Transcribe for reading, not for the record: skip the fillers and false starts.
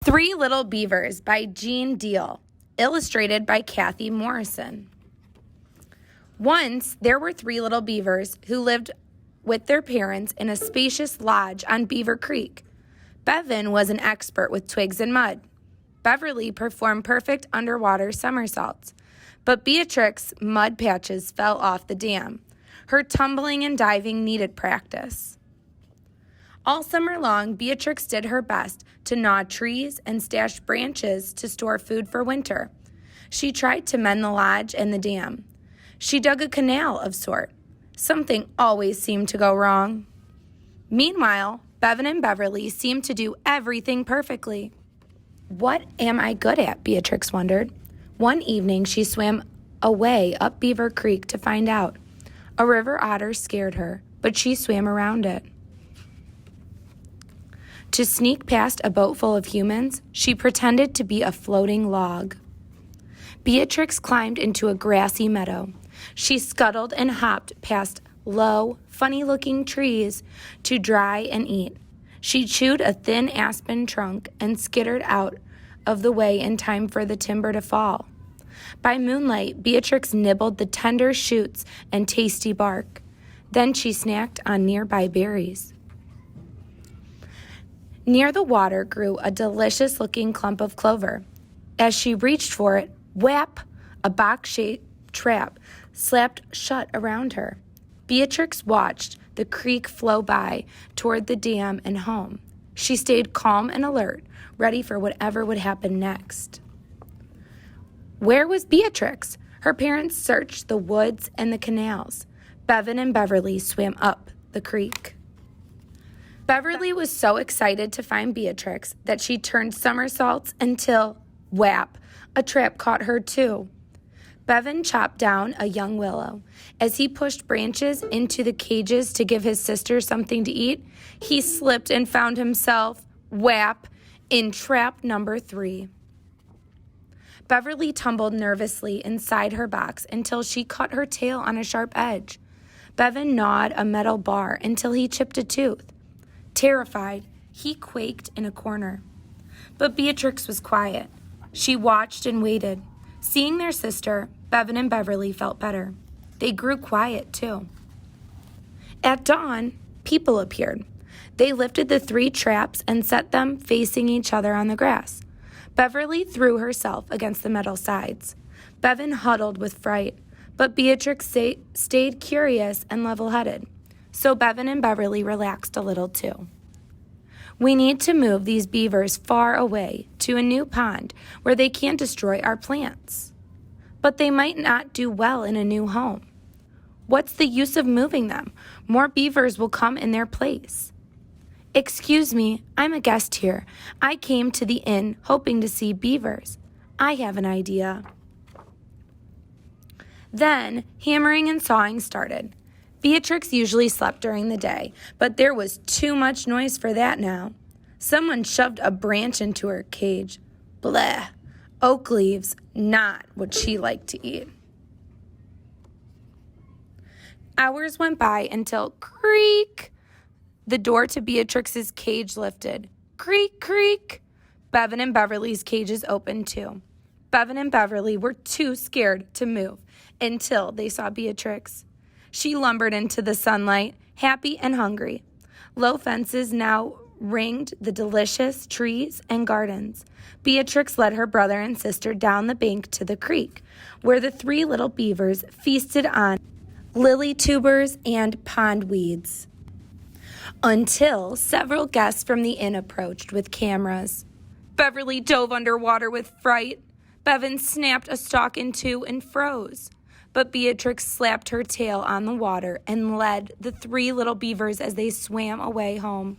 Three Little Beavers by Jean Diehl, illustrated by Kathy Morrison. Once, there were three little beavers who lived with their parents in a spacious lodge on Beaver Creek. Bevan was an expert with twigs and mud. Beverly performed perfect underwater somersaults, but Beatrix's mud patches fell off the dam. Her tumbling and diving needed practice. All summer long, Beatrix did her best to gnaw trees and stash branches to store food for winter. She tried to mend the lodge and the dam. She dug a canal of sort. Something always seemed to go wrong. Meanwhile, Bevan and Beverly seemed to do everything perfectly. What am I good at? Beatrix wondered. One evening, she swam away up Beaver Creek to find out. A river otter scared her, but she swam around it. To sneak past a boat full of humans, she pretended to be a floating log. Beatrix climbed into a grassy meadow. She scuttled and hopped past low, funny-looking trees to dry and eat. She chewed a thin aspen trunk and skittered out of the way in time for the timber to fall. By moonlight, Beatrix nibbled the tender shoots and tasty bark. Then she snacked on nearby berries. Near the water grew a delicious-looking clump of clover. As she reached for it, whap! A box-shaped trap slapped shut around her. Beatrix watched the creek flow by toward the dam and home. She stayed calm and alert, ready for whatever would happen next. Where was Beatrix? Her parents searched the woods and the canals. Bevan and Beverly swam up the creek. Beverly was so excited to find Beatrix that she turned somersaults until, whap, a trap caught her too. Bevan chopped down a young willow. As he pushed branches into the cages to give his sister something to eat, he slipped and found himself, whap, in trap number 3. Beverly tumbled nervously inside her box until she cut her tail on a sharp edge. Bevan gnawed a metal bar until he chipped a tooth. Terrified, he quaked in a corner. But Beatrix was quiet. She watched and waited. Seeing their sister, Bevan and Beverly felt better. They grew quiet, too. At dawn, people appeared. They lifted the 3 traps and set them facing each other on the grass. Beverly threw herself against the metal sides. Bevan huddled with fright, but Beatrix stayed curious and level-headed. So Bevan and Beverly relaxed a little too. We need to move these beavers far away to a new pond where they can't destroy our plants. But they might not do well in a new home. What's the use of moving them? More beavers will come in their place. Excuse me, I'm a guest here. I came to the inn hoping to see beavers. I have an idea. Then, hammering and sawing started. Beatrix usually slept during the day, but there was too much noise for that now. Someone shoved a branch into her cage. Bleh! Oak leaves, not what she liked to eat. Hours went by until, creak! The door to Beatrix's cage lifted. Creak, creak! Bevan and Beverly's cages opened too. Bevan and Beverly were too scared to move until they saw Beatrix. She lumbered into the sunlight, happy and hungry. Low fences now ringed the delicious trees and gardens. Beatrix led her brother and sister down the bank to the creek, where the 3 little beavers feasted on lily tubers and pondweeds. Until several guests from the inn approached with cameras. Beverly dove underwater with fright. Bevan snapped a stalk in 2 and froze. But Beatrix slapped her tail on the water and led the 3 little beavers as they swam away home.